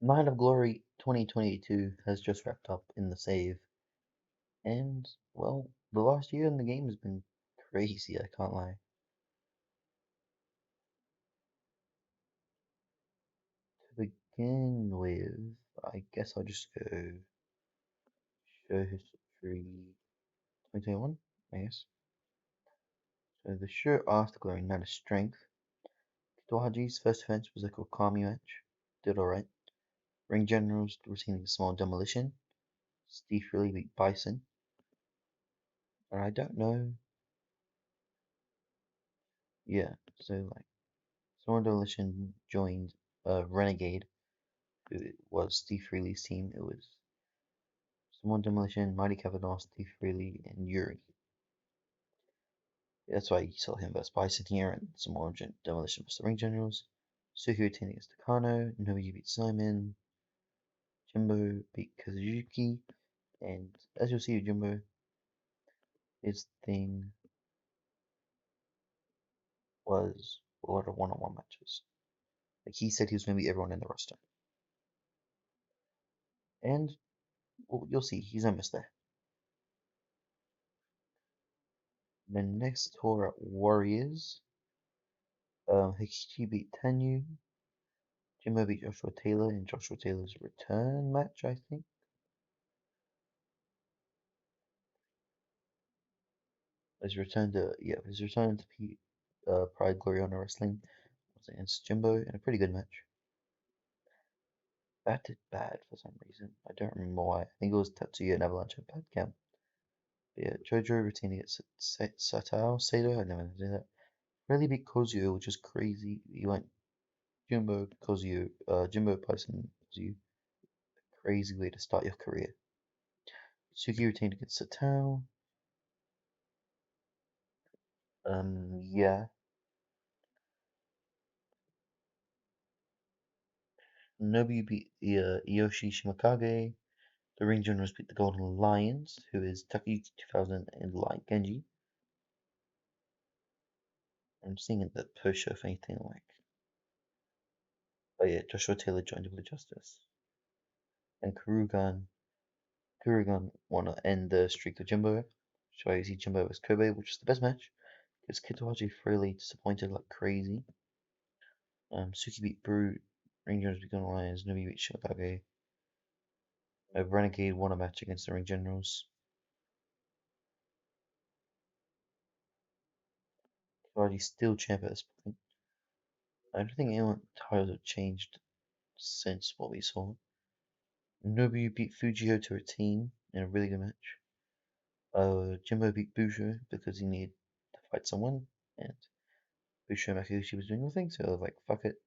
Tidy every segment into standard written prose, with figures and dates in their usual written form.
Night of Glory 2022 has just wrapped up in the save, and well, the last year in the game has been crazy, I can't lie. To begin with, I guess I'll just go show history 2021, I guess. So the show after Glory Night of Strength, Kitahaji's first defense was like a Okami match, did alright. Ring Generals retaining small demolition, Steve really beat Bison, and I don't know, yeah, so like small demolition joined Renegade it was Steve Freely's team. It was Simone Demolition, Mighty Cavanaugh, Steve Freely, and Yuri. That's why you saw him versus Bison here, and Simone Demolition versus the Ring Generals. Suki retaining against Takano, Nobuyu beat Simon, Jimbo beat Kazuki, and as you'll see with Jimbo, his thing was a lot of one-on-one matches. Like he said he was going to beat everyone in the roster. And well, you'll see, he's almost there. Then next tour at Warriors, Hikichi beat Tenyu, Jimbo beat Joshua Taylor in Joshua Taylor's return match, I think. His return to Pride Glory Honor Wrestling was against Jimbo in a pretty good match. That did bad for some reason. I don't remember why. I think it was Tatsuya and Avalanche at Bad Camp. But yeah, Jojo retaining against Sato, I never know that. Really beat Kozuyo, which is crazy. He went Jimbo, Kozuyo, Jimbo, Bison, Kozuyo. Crazy way to start your career. Suki retained against Satao. Yeah. Nobu beat the Iyoshi Shimokage. The Ring Generals beat the Golden Lions, who is Takayuki 2000 and Light Genji. I'm seeing in the post show if anything like. Oh yeah, Joshua Taylor joined Blue Justice. And Kurugan won to end the streak of Jimbo. So I see Jimbo vs Kobe, which is the best match. Because Kitahaji really disappointed like crazy. Suki beat Brute. Ring Generals beat Golden Lions. Nobi beat Shimokage. Renegade won a match against the Ring Generals. Kitahaji still champ at this point. I don't think anyone titles have changed since what we saw. Nobu beat Fujio to retain in a really good match. Jimbo beat Busho because he needed to fight someone, and Busho and Makuuchi was doing nothing, so they were like, fuck it,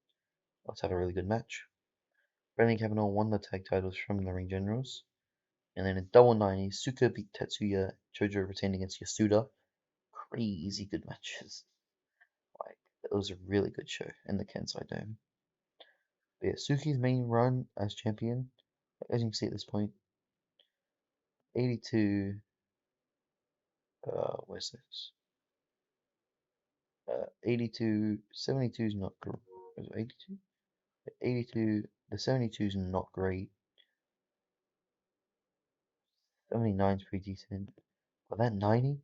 let's have a really good match. Bradley Kavanaugh won the tag titles from the Ring Generals, and then in double 90, Suka beat Tetsuya, Chojo retained against Yasuda. Crazy good matches. Like, it was a really good show in the Kensai Dome. But yeah, Suki's main run as champion, as you can see at this point, 82, where's this? 82, 72 is not great. 82? 82, the 72 is not great. 79 is pretty decent. But that 90,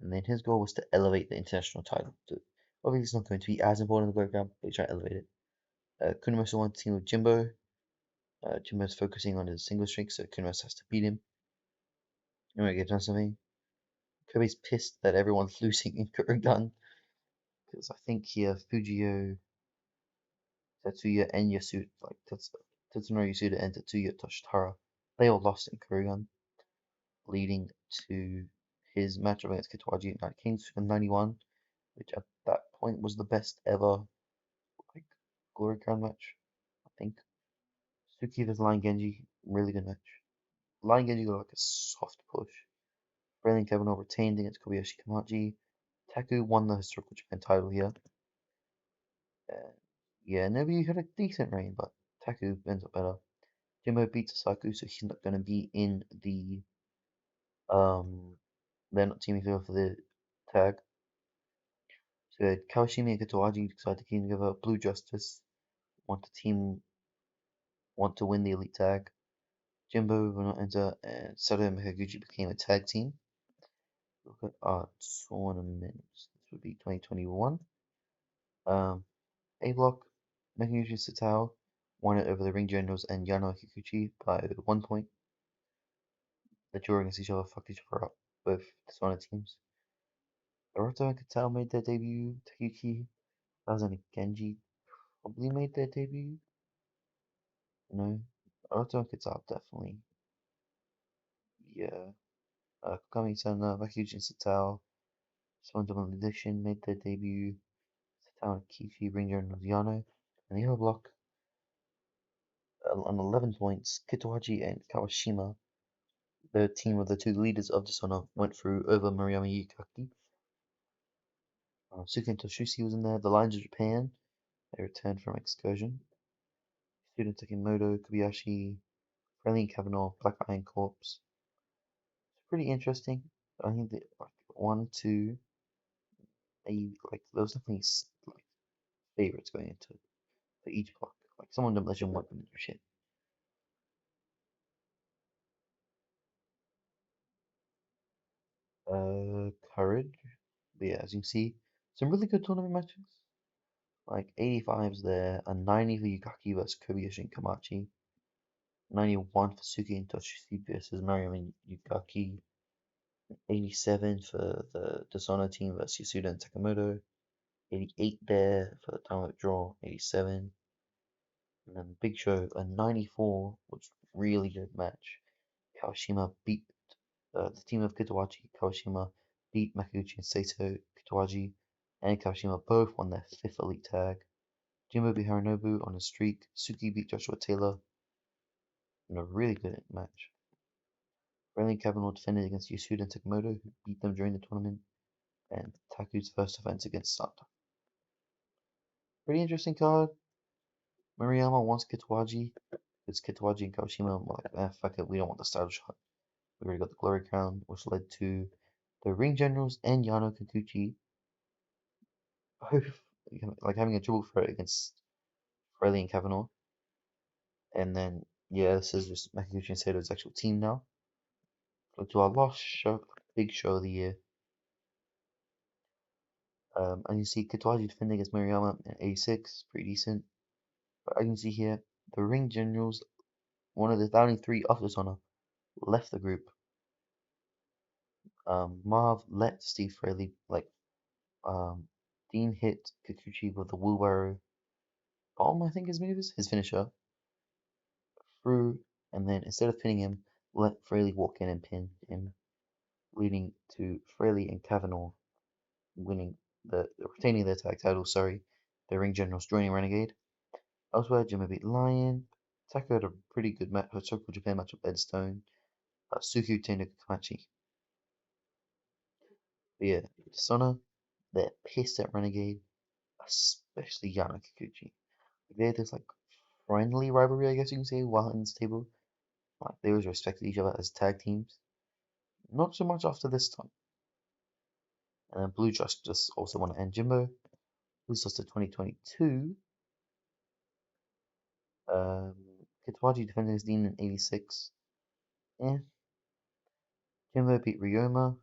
and then his goal was to elevate the international title. So obviously, it's not going to be as important in the Gold Cup, but he tried to elevate it. Kunomoto won the team with Jimbo. Jimbo's focusing on his single streak, so Kunomoto has to beat him. You want to get done something? Kobe's pissed that everyone's losing in Kurugan. Because I think here, Fujio, Tetsuya, and Yasuda, like Tetsunori Yasuda and Tetsuya Toshitara, they all lost in Kurugan, leading to his matchup against Kitawaji at Night Kings in 91, which at that point was the best ever like Glory Crown match, I think. Suki vs Lion Genji, really good match. Lion Genji got like a soft push. Brilliant Kevin retained against Kobayashi Kamachi. Taku won the historical Japan title here. Uh, yeah, Nobu had a decent reign, but Taku ends up better. Jimbo beats Saku, so he's not going to be in the um. They're not teaming together for the tag. So Kawashimi and Katawaji decided to team together. Blue Justice want to team want to win the elite tag. Jimbo will not enter, and Sato and Makaguchi became a tag team. Look at our tournaments. This would be 2021. A block, Makaguchi Satao won it over the Ring Generals and Yano Kikuchi by 1 point. The draw against each other fucked each other up, both Dishonor teams. Naruto and Katao made their debut. Takeuchi, Bazan and Genji probably made their debut. No, Naruto and Katao definitely. Yeah. Kami-sama, Makaguchi and Satao, Swan Double Edition made their debut. Satao and Kichi, Ring Generals Yano. And the other block, on 11 points, Kitawaji and Kawashima, the team of the two leaders of Dishonor, went through over Maruyama Yukaki. Suki and Toshusi was in there. The Lions of Japan, they returned from excursion. Student Takimoto, Kobayashi, Friendly Kavanaugh, Black Iron Corps. It's pretty interesting. I think that like one, two, like there was definitely like favorites going into it for each block. Like someone of them legend won their shit. Courage. But yeah, as you can see, some really good tournament matches. Like 85's there, a 90 for Yukaki versus Kobayashi and Kamachi, 91 for Suki and Toshishi versus Mariam and Yukaki, 87 for the Dishonor team versus Yasuda and Takamoto, 88 there for the time of draw, 87, and then Big Show, a 94, which really good match. Kawashima beat the team of Kitawaji. Kawashima beat Makuuchi and Sato. Kitawaji and Kawashima both won their fifth elite tag. Jimbo beat Harinobu on a streak. Suki beat Joshua Taylor in a really good match. Friendly Kavanaugh defended against Yasuda and Takamoto, who beat them during the tournament, and Taku's first offense against Santa. Pretty interesting card. Maruyama wants Kitawaji. It's Kitawaji and Kawashima were like, fuck it, we don't want the title shot. We already got the Glory Crown, which led to the Ring Generals and Yano Kikuchi both like having a triple threat against Riley and Kavanaugh. And then, yeah, this is just Makaguchi and Sato's actual team now. So to our last show, big show of the year. And you see Kitawaji defending against Maruyama in 86, pretty decent. But I can see here, the Ring Generals, one of the only three of Dishonor, left the group. Marv let Steve Fraley, Dean hit Kikuchi with the wheelbarrow bomb, I think his move is, his finisher, through, and then instead of pinning him, let Fraley walk in and pin him, leading to Fraley and Kavanaugh winning retaining their tag title, the Ring Generals joining Renegade. Elsewhere, Jimmy beat Lion. Taku had a pretty good match, a Circle Japan match with Ed Stone. Suki retained Kamachi. But yeah, Dishonor, they're pissed at Renegade, especially Yana Kikuchi. They had this like friendly rivalry, I guess you can say, while in this table. Like they always respected each other as tag teams. Not so much after this time. And then Blue just also won and Jimbo, who's lost to 2022. Um, Kitawaji defending his Dean in 86. Yeah. Jimbo beat Ryoma.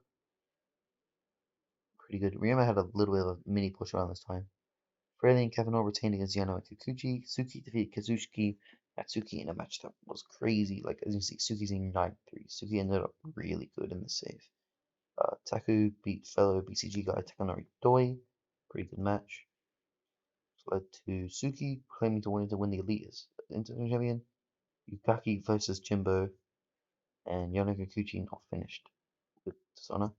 Pretty good. Ryoma had a little bit of a mini push around this time. Fraley and Kavanaugh retained against Yano and Kikuchi. Suki defeated Kazuchiki Natsuki in a match that was crazy. Like, as you see, Suki's in 9-3. Suki ended up really good in the save. Taku beat fellow BCG guy Takanori Doi. Pretty good match. Which led to Suki claiming to win the Elite as International Champion. Yukaki versus Jimbo. And Yano Kikuchi not finished with Dishonor.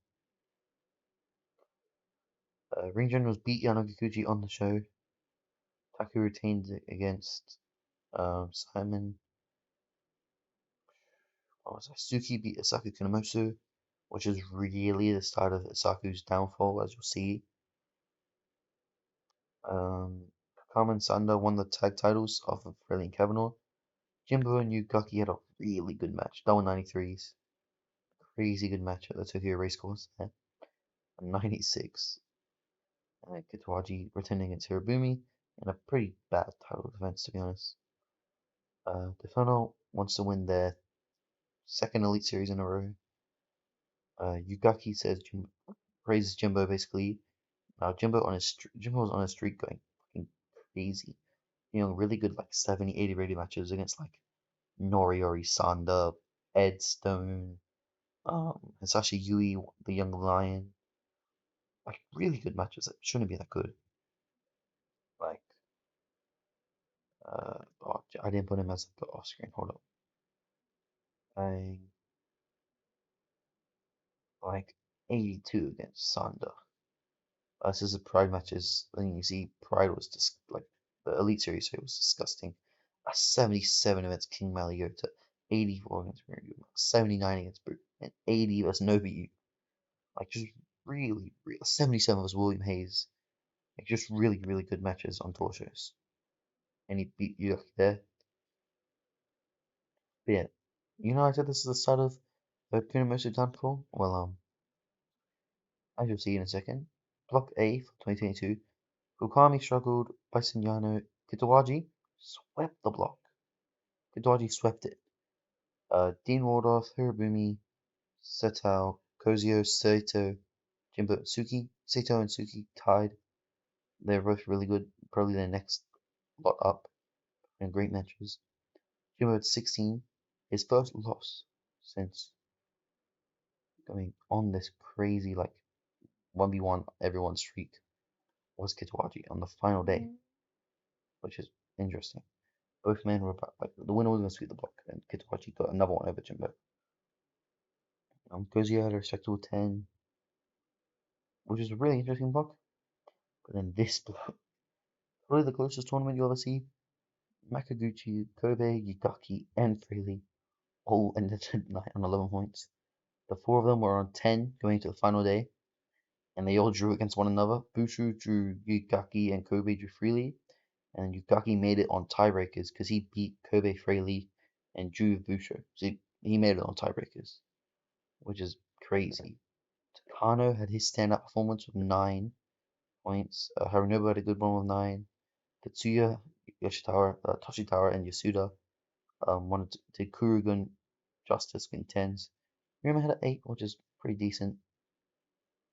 Ring Generals beat Yano Kikuchi on the show. Taku retained it against Simon. Suki beat Isaku Kunamosu, which is really the start of Isaku's downfall, as you'll see. Carmen Sanda won the tag titles off of Fraley and Kavanaugh. Jimbo and Yukaki had a really good match. Double 93s. Crazy good match at the Tokyo Racecourse. Yeah. 96. And Kitawaji returning against Hirobumi in a pretty bad title defense, to be honest. The Inferno wants to win their second Elite Series in a row. Yugaki says praises Jimbo basically. Now Jimbo's on a streak going fucking crazy. You know, really good like 70, 80 rated matches against like Noriori Sanda, Ed Stone, Hisashi Yui, the Young Lion. Like really good matches that shouldn't be that good. Like oh, I didn't put him as the off screen. Hold up. I like 82 against Sanda. This is a Pride matches. And you see, Pride was just like the Elite Series, so it was disgusting. A 77 against King Maliota, 84 against Miriam, 79 against Brute, and 80 against Nobu. Like just really, 77 was William Hayes. Like just really, really good matches on tour shows. And he beat Yuki there. But yeah, you know I said this is the start of Kunamosu Downfall? Well, as you'll see in a second. Block A for 2022. Fukami struggled. Bison Kitawaji swept the block. Kitawaji swept it. Dean Waldorf, Hirobumi, Setao, Kozio, Saito, Jimbo, and Suki. Saito and Suki tied. They're both really good. Probably their next lot up. And great matches. Jimbo at 16. His first loss since going on this crazy like 1v1 everyone streak was Kitawaji on the final day, which is interesting. Both men were about, like the winner was gonna sweep the block, and Kitawaji got another one over Jimbo. Kozio had a respectable 10, which is a really interesting block. But then this block, probably the closest tournament you'll ever see. Makaguchi, Kobe, Yugaki, and Freely all ended the night on 11 points. The four of them were on 10 going into the final day, and they all drew against one another. Bushu drew Yugaki and Kobe drew Freely, and Yugaki made it on tiebreakers because he beat Kobe Freely and drew Bushu. So he made it on tiebreakers, which is crazy. Takano had his stand-up performance with 9 points. Harunobu had a good one with 9. Tetsuya, Toshitawa, and Yasuda did Kurugun justice in 10s. Ryuma had an 8, which is pretty decent.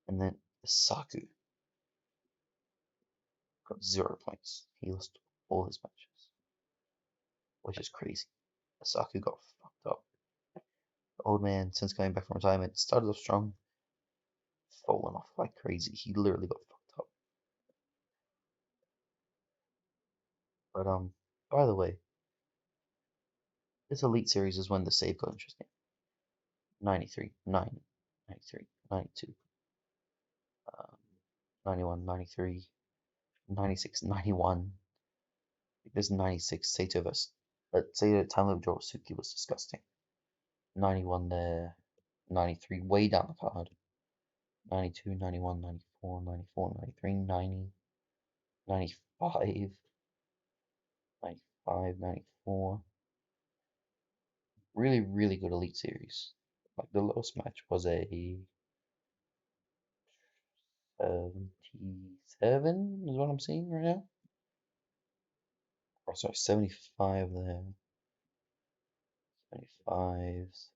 And then Saku got 0 points. He lost all his matches, which is crazy. Saku got fucked up. The old man, since coming back from retirement, started off strong, fallen off like crazy. He literally got fucked up. But by the way, this Elite Series is when the save got interesting. 93, 90, 93, 92, 91, 93, 96, 91. This 96 Sato vs. Sato time limit draw Suki was disgusting. 91 there, 93 way down the card. 92, 91, 94, 94, 93, 90, 95, 95, 94. Really, really good Elite Series. Like the lowest match was a 77 is what I'm seeing right now. Oh, sorry, 75 there. 75s.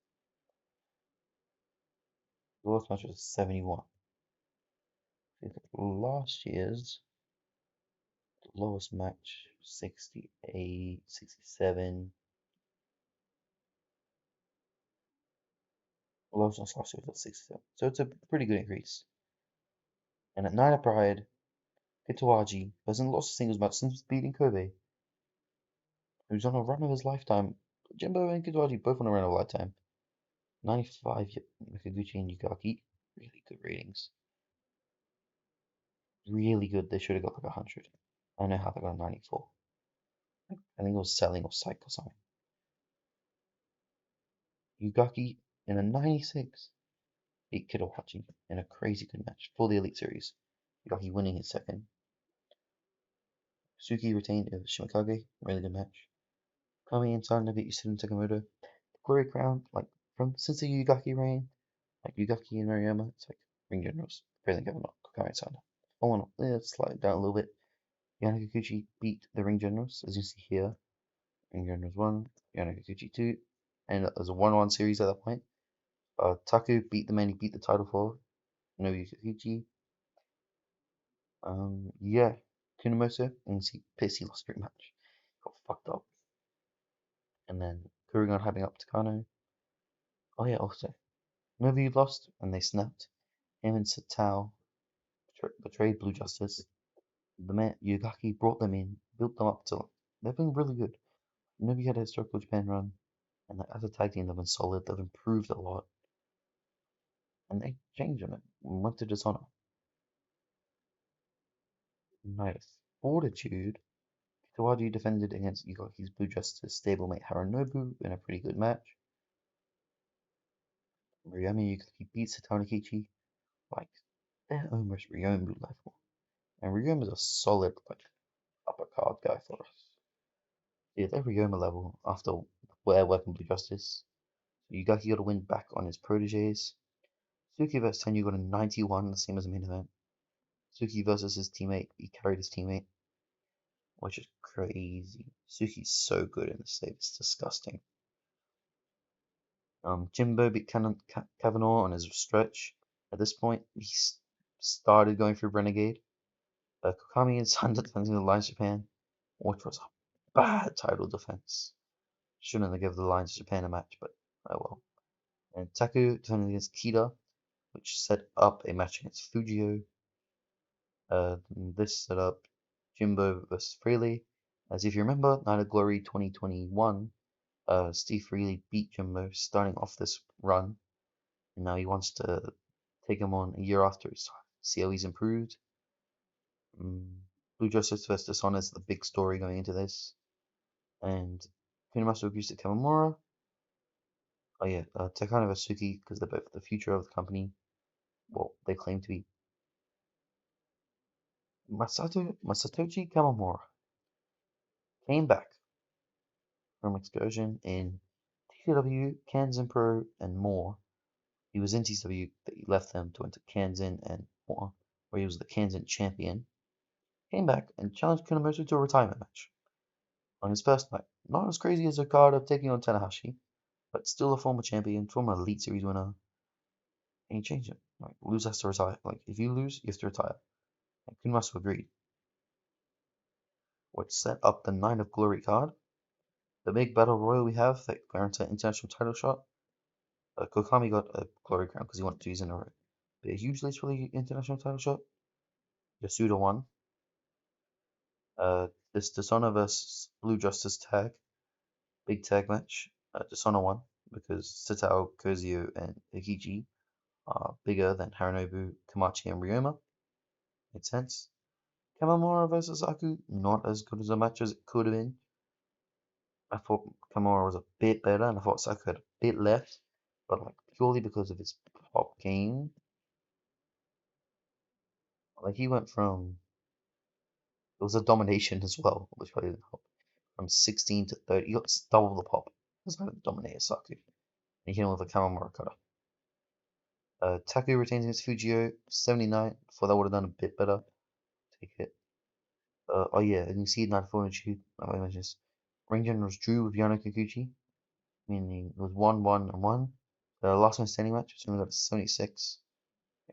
The lowest match was 71. Last year's lowest match 68, 67. Lowest match last year was 67. So it's a pretty good increase. And at Night of Pride, Kitawaji hasn't lost a singles match since beating Kobe, who's on a run of his lifetime. Jimbo and Kitawaji both on a run of a lifetime. 95 Makaguchi and Yugaki. Really good ratings. Really good. They should have got like 100. I know how they got a 94. I think it was selling or psych or something. Yugaki in a 96 beat Kitawaji in a crazy good match for the Elite Series. Yugaki winning his second. Suki retained over Shimikage. Really good match. Kami and Sanda beat Yasuda and Sakamoto. The Glory Crown, like from since the Yugaki reign, like Yugaki and Mariyama, it's like ring generals. Failing Kevin Kami and Sanda. Oh, no, let's slide down a little bit. Yana Kikuchi beat the ring generals, as you see here. Ringen was 1, Yana Kikuchi 2, and it was a 1-1 series at that point. Taku beat the man he beat the title for, Nobu Kikuchi. Yeah, Kunamoto and he lost every match. Got fucked up. And then Kurigan having up Takano. Oh yeah, also Nobu lost and they snapped. Him and Satao betrayed Blue Justice. The man Yugaki brought them in, built them up to they've been really good. Nobu had a historical Japan run, and as a tag team they've been solid. They've improved a lot, and they changed on it. Went to Dishonor. Nice. Fortitude. Kawaji defended against Yugaki's Blue Justice stablemate Haranobu in a pretty good match. Ryoma Yugaki beats Satoru Kichi. Like, they're almost Ryomu level. And Ryomu's a solid, like, upper card guy for us. Yeah, they're Ryoma level after working Blue Justice. So Yugaki got a win back on his proteges. Suki vs Tenyu got a 91, the same as the main event. Suki versus his teammate, he carried his teammate, which is crazy. Suki's so good in this save, it's disgusting. Jimbo beat Kavanaugh on his stretch. At this point, he started going through Renegade. Kokami and Sanda defending the Alliance Japan, which was a bad title defense. Shouldn't have given the Alliance Japan a match, but oh well. And Taku defending against Kita, which set up a match against Fujio. This set up Jimbo vs. Freely. As if you remember, Night of Glory 2021, Steve Freely beat Jimbo starting off this run, and now he wants to take him on a year after, see how he's improved. Blue Justice vs. Dishonor is the big story going into this, and Kunemasu agrees to Kamamura. Oh yeah, Takano vs. Suki, because they're both the future of the company. Well, they claim to be. Masatoshi Kamamura came back from excursion in TCW, Kanzen Pro, and more. He was in TCW, but he left them to enter Kanzen and more, where he was the Kanzen champion. Came back and challenged Kunamoto to a retirement match on his first night. Not as crazy as Okada taking on Tanahashi, but still a former champion, former Elite Series winner. And he changed it. Like, lose has to retire. Like, if you lose, you have to retire. And Kunamoto agreed, which set up the Night of Glory card. The big battle royal we have that guaranteed an international title shot. Kokami got a Glory Crown because he won 2 years in a row. But a huge list for the international title shot. Yasuda won. This Dishonor vs Blue Justice tag, big tag match. Dishonor won because Satao, Kozio, and Ikichi are bigger than Haranobu, Kamachi, and Ryoma. Makes sense. Kamamura vs Aku, not as good as a match as it could have been. I thought Kamamura was a bit better, and I thought Saku had a bit left, but like purely because of his pop game. Like he went from it was a domination as well, which probably didn't help. From 16 to 30, he got double the pop. That's how to dominate Saku. And he hit him with a Kamamura cutter. Taku retains against Fujio, 79. Thought that would have done a bit better. Take it. Oh yeah, and you see Night Fortitude. I mentioned this. Ring Generals drew with Yano Kikuchi, meaning it was 1-1-1. The last one standing match, which only got a 76.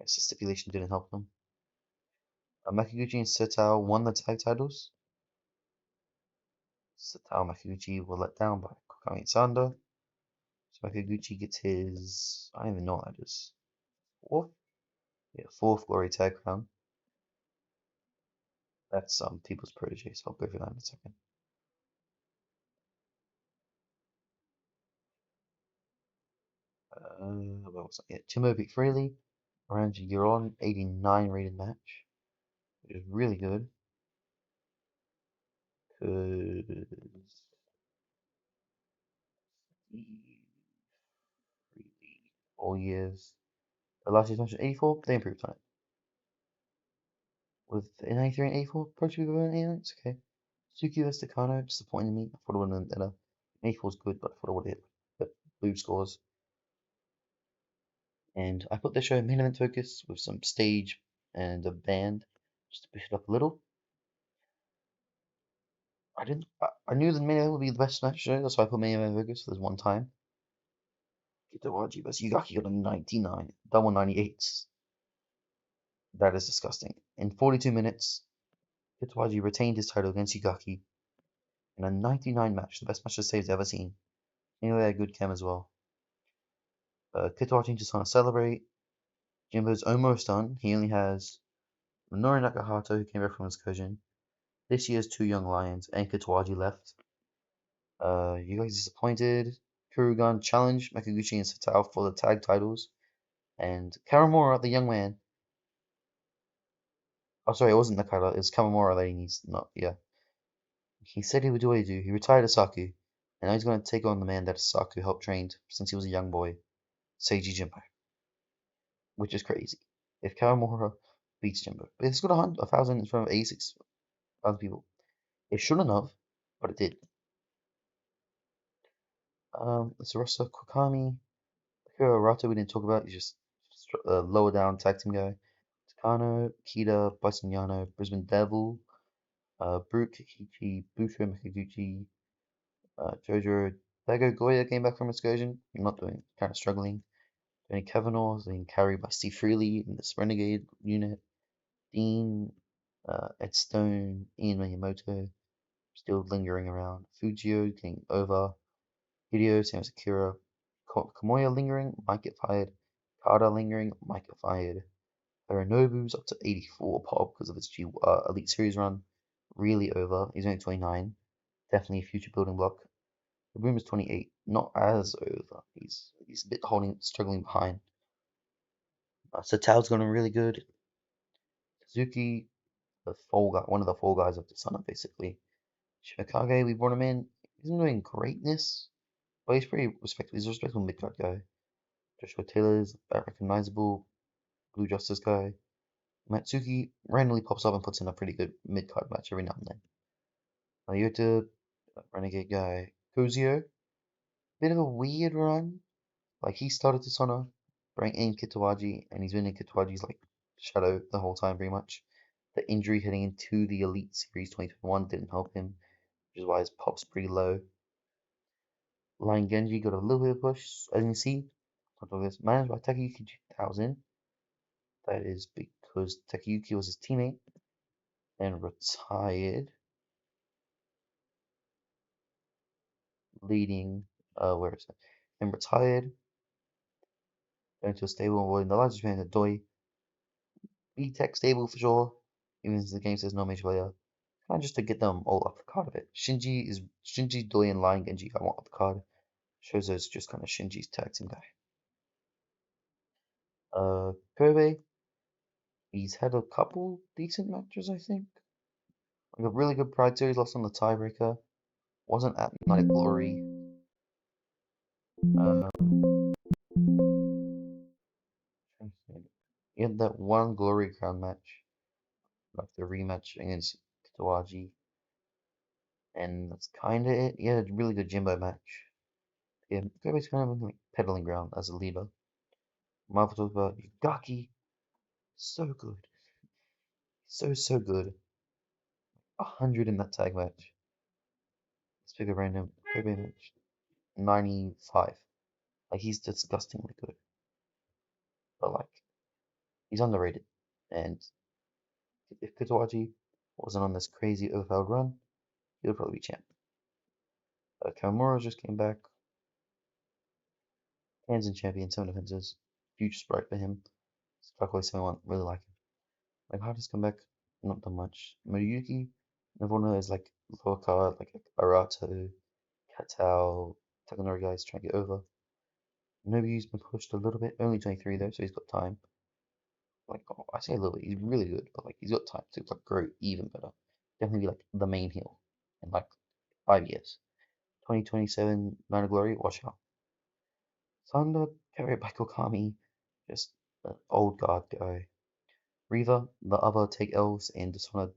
Yes, the stipulation didn't help them. Makiguchi and Setao won the tag titles. Setao and Makiguchi were let down by Kokami and Sanda. So Makiguchi gets his, I don't even know what that is. Fourth? Yeah, fourth Glory Tag Crown. That's some people's protege, so I'll go for that in a second. What was that? Yeah, Timo beat Freely around a year on, 89 rated match, which is really good. Cause Freely all years. The last year's match was 84, they improved on it. With in 83 and 84, approaching people in 89, it's okay. Suki vs Takano disappointed me. I thought it would have been better. 84 was good, but I thought it would have hit the blue scores. And I put the show main event focus with some stage and a band just to push it up a little. I didn't. I knew the main event would be the best match show. That's why I put main event Vegas. There's one time. Kitawaji vs Yugaki got a 99, double 98s. That is disgusting. In 42 minutes, Kitawaji retained his title against Yugaki in a 99 match, the best match the Save's ever seen. Anyway, a good chem as well. Kitawaji just want to celebrate. Jimbo's almost done. He only has Minoru Nakahata, who came back from his excursion. This year's two young lions, and Kitawaji left. You guys disappointed. Kurugan challenged Makaguchi and Satao for the tag titles. And Karamura, the young man. Oh, sorry, it wasn't Nakata. It was Kamamura that he needs. Not, yeah. He said he would do what he do. He retired Asaku. And now he's going to take on the man that Asaku helped train since he was a young boy, Seiji Jimbo. Which is crazy. If Karamura beats Jimbo. But it's got 1,000 in front of 86,000 people. It shouldn't have, but it did. It's Arasa Kwakami. Hiro Arata we didn't talk about. He's just lower down tag team guy. Takano, Kida, Bison Yano, Brisbane Devil, Brute, Kikichi, Busho, Makaguchi, Jojo, Lego Goya came back from excursion. Not doing, kind of struggling. Tony Kavanaugh being carried by Steve Freely in this Renegade unit. Dean, Ed Stone, Ian Miyamoto, still lingering around. Fujio getting over. Hideo, same as Akira. Kamoya lingering, might get fired. Kada lingering, might get fired. Hironobu's up to 84 pop because of his Elite Series run. Really over. He's only 29. Definitely a future building block. The Boom is 28. Not as over. He's a bit struggling behind. Satao's going really good. Suzuki, the fall guy, one of the fall guys of Dishonor, basically. Shimikage, we brought him in. He's not doing greatness, but he's pretty respectable. He's a respectable mid-card guy. Joshua Taylor's recognizable Blue Justice guy. Matsuki randomly pops up and puts in a pretty good mid-card match every now and then. Ryota, Renegade guy. Kozio, bit of a weird run. Like, he started Dishonor, bring in Kitawaji, and he's been in Kitawaji's, like, shadow the whole time, pretty much. The injury heading into the Elite Series 2021 didn't help him, which is why his pop's pretty low. Lion Genji got a little bit of push, as you can see. This managed by Takayuki 2000. That is because Takayuki was his teammate and retired, leading, where is it? And retired, going to a stable avoiding the largest man at Doi. B-Tech stable for sure, even since the game says no major player. Kind of just to get them all off the card of it. Shinji, Doi, and Lion Genji I want off the card. Shows us just kind of Shinji's tag team guy. Kobe, he's had a couple decent matches, I think. Like a really good Pride Series, lost on the tiebreaker. Wasn't at Night of Glory. He had that one Glory Crown match, like the rematch against Kitawaji, and that's kind of it. He had a really good Jimbo match. Yeah, Kobe's kind of like peddling ground as a leader. Marvel talks about Yugaki, so good, so good. 100 in that tag match. Let's pick a random Kobe match. 95. Like, he's disgustingly good, but like, he's underrated. And if Kitawaji wasn't on this crazy overpowered run, he would probably be champ. Kawamura just came back. Hands champion, 7 defenses. Huge sprite for him. Sparkle 71, really like him. Like, how does come back? Not that much. Maruyuki, everyone is like lower card, like Arato, Katao, Takanori guys trying to get over. Nobu's been pushed a little bit, only 23 though, so he's got time. Like, oh, I say a little bit, he's really good, but like, he's got time to like grow even better. Definitely be like the main heel in like 5 years. 2027 Night of Glory, watch out. Thunder carried by Kokami, just an old guard guy. Riva, the other take L's in Dishonored.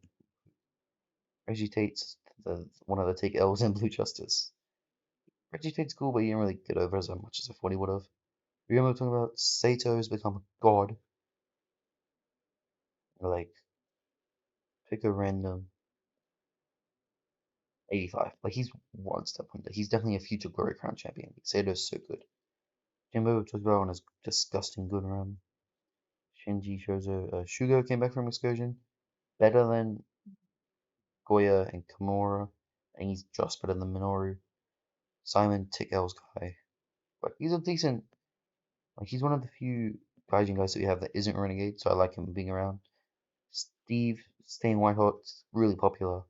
Reggie Tate's one of the take L's in Blue Justice. Reggie Tate's cool, but he didn't really get over as much as I thought he would have. Remember talking about Sato has become a god. Like, pick a random. 85. Like he's one step under. He's definitely a future Glory Crown champion. Sato's so good. Jimbo talked about on his disgusting good run. Shinji Shozo Shugo came back from excursion. Better than Goya and Kimura. And he's just better than Minoru. Simon Tickel's guy. But he's a decent, like he's one of the few Gaijin guys that we have that isn't Renegade, so I like him being around. Steve staying white hot, really popular.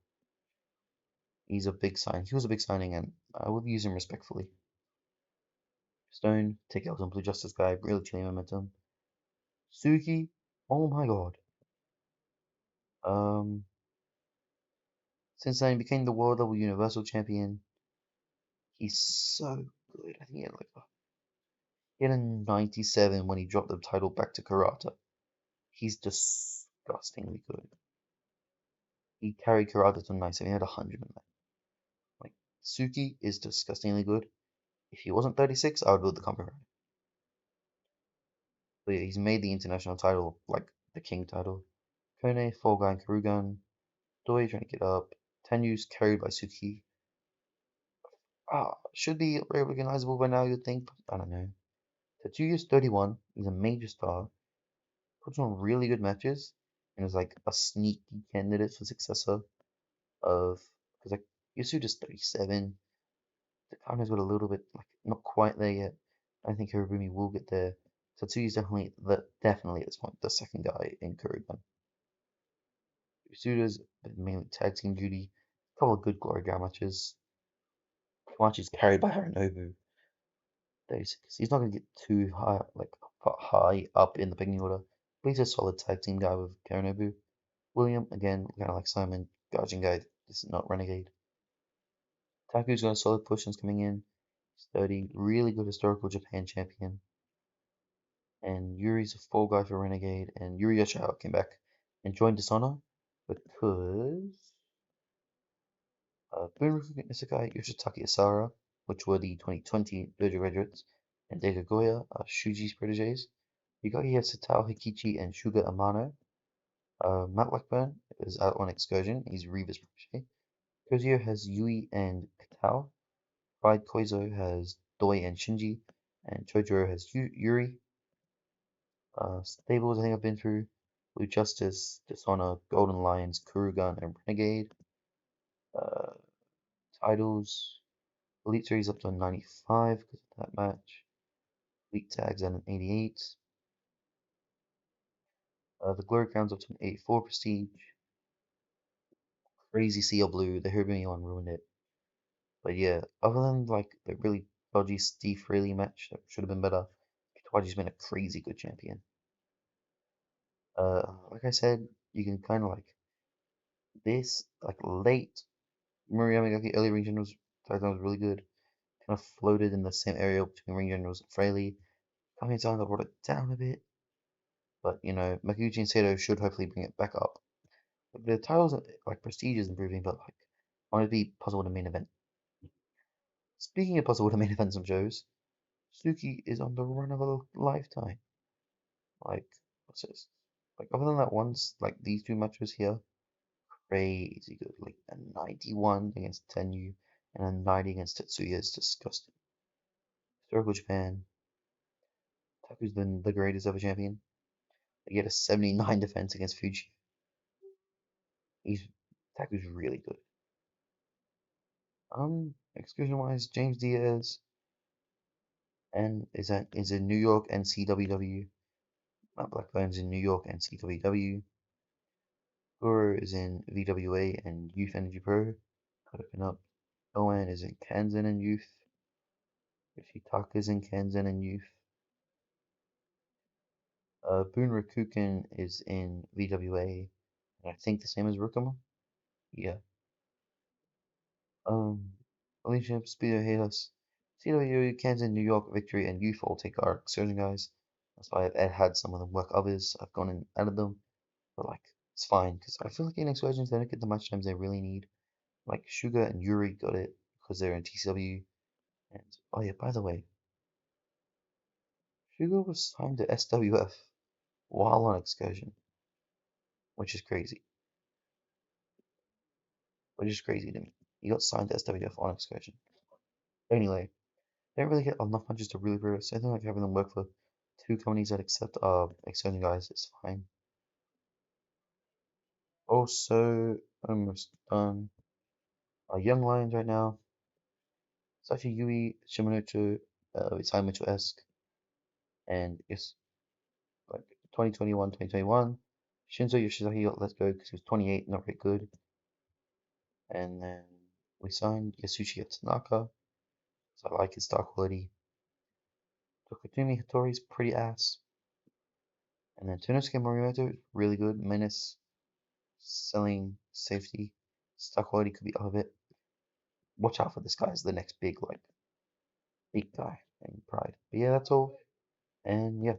He's a big sign. He was a big signing, and I would use him respectfully. Stone, Tickel's and Blue Justice guy, really chilling momentum. Suki, oh my god. Um, since then he became the world level universal champion. He's so good. I think he had a 97 when he dropped the title back to Karata. He's disgustingly good. He carried Karata to 97. He had 100 in that. Like Suki is disgustingly good. If he wasn't 36, I would build the company around him. But yeah, he's made the international title like the king title. Kone, Fall Guy, and Karugan. Doi trying to get up. Tenyu's carried by Suki. Should be recognizable by now, you'd think, but I don't know. Tetsuya's 31. He's a major star. Puts on really good matches, and is like a sneaky candidate for successor of because like Yasuda's 37. Takano's got a little bit like not quite there yet. I think Hirobumi will get there. Tetsuya's definitely at this point the second guy in Kurugan. Yasuda's been mainly tag team duty. A couple of good Glory Ground matches. Matches carried by Harinobu. 36. He's not going to get too high, like high up in the pecking order, but he's a solid tag team guy with Karinobu. William, again, kind of like Simon, Gaijin guy. This is not Renegade. Taku's got a solid push since coming in. He's 30, really good historical Japan champion. And Yuri's a full guy for Renegade. And Yuri Yoshihara came back and joined Dishonor because Bunraku Isekai, Yoshitaka Isara, which were the 2020 Dojo graduates, and Dega Goya are Shuji's proteges. Yugaki has Satao Hikichi and Shuga Amano. Matt Blackburn is out on excursion. He's Reva's protege. Kozio has Yui and Katao. Pride Koizo has Doi and Shinji. And Chojuro has Yuri. Stables I think I've been through. Blue Justice, Dishonor, Golden Lions, Kurugan, and Renegade. Uh, titles. Elite Series up to a 95 because of that match. Elite Tags at an 88. The Glory Crown's up to an 84 Prestige. Crazy Seal Blue, the Hirobumi one ruined it. But yeah, other than like the really dodgy Steve Fraley match that should have been better, Kitawaji's been a crazy good champion. Like I said, you can kind of like this, like late Murayama early ring generals, Titan was really good. Kind of floated in the same area between ring generals and Fraley. Coming down, I brought it down a bit. But you know, Makuuchi and Sato should hopefully bring it back up. The titles like prestige is improving, but like I want to be puzzled in main event. Speaking of puzzled in main events of shows, Suki is on the run of a lifetime. Like what's this? Like other than that once, like these two matches here, crazy good. Like a 91 against Tenyu and a 90 against Tetsuya is disgusting. Historical Japan, Taku's been the greatest ever champion. He had a 79 defense against Fuji. He's Taku's really good. Excursion wise, James Diaz and is in New York and CWW. Matt Blackburn's in New York and CWW. Guru is in VWA and Youth Energy Pro. Open up. Owen is in Kanzen and Youth. Yoshitaka is in Kanzen and Youth. Bunrakuken is in VWA. And I think the same as Rukama. Yeah. Alicia, Speedo, Halos. CWU, Kanzen, New York, Victory, and Youth all take our excursion guys. That's why I've had some of them work others. I've gone and added them. But like, it's fine. Because I feel like in excursions, they don't get the match times they really need. Like, Suga and Yuri got it because they're in TCW. And, oh yeah, by the way, Suga was signed to SWF while on excursion, which is crazy. Which is crazy to me. He got signed to SWF on excursion. Anyway, they don't really get enough punches to really progress. So I think like having them work for two companies that accept excursion guys is fine. Also, almost done. Our Young Lions right now. It's actually Yui Shimanucho, it's High Mitchell-esque, and it's like 2021, 2021. Shinzo Yoshizaki got let go because he was 28, not very good. And then we signed Yasushi Tanaka, so I like his star quality. Takatomi Hattori's pretty ass. And then Tunosuke Morimoto is really good. Menace, selling, safety, star quality could be up a bit. Watch out for this guy as the next big, like, big guy in Pride. But yeah, that's all. And yeah.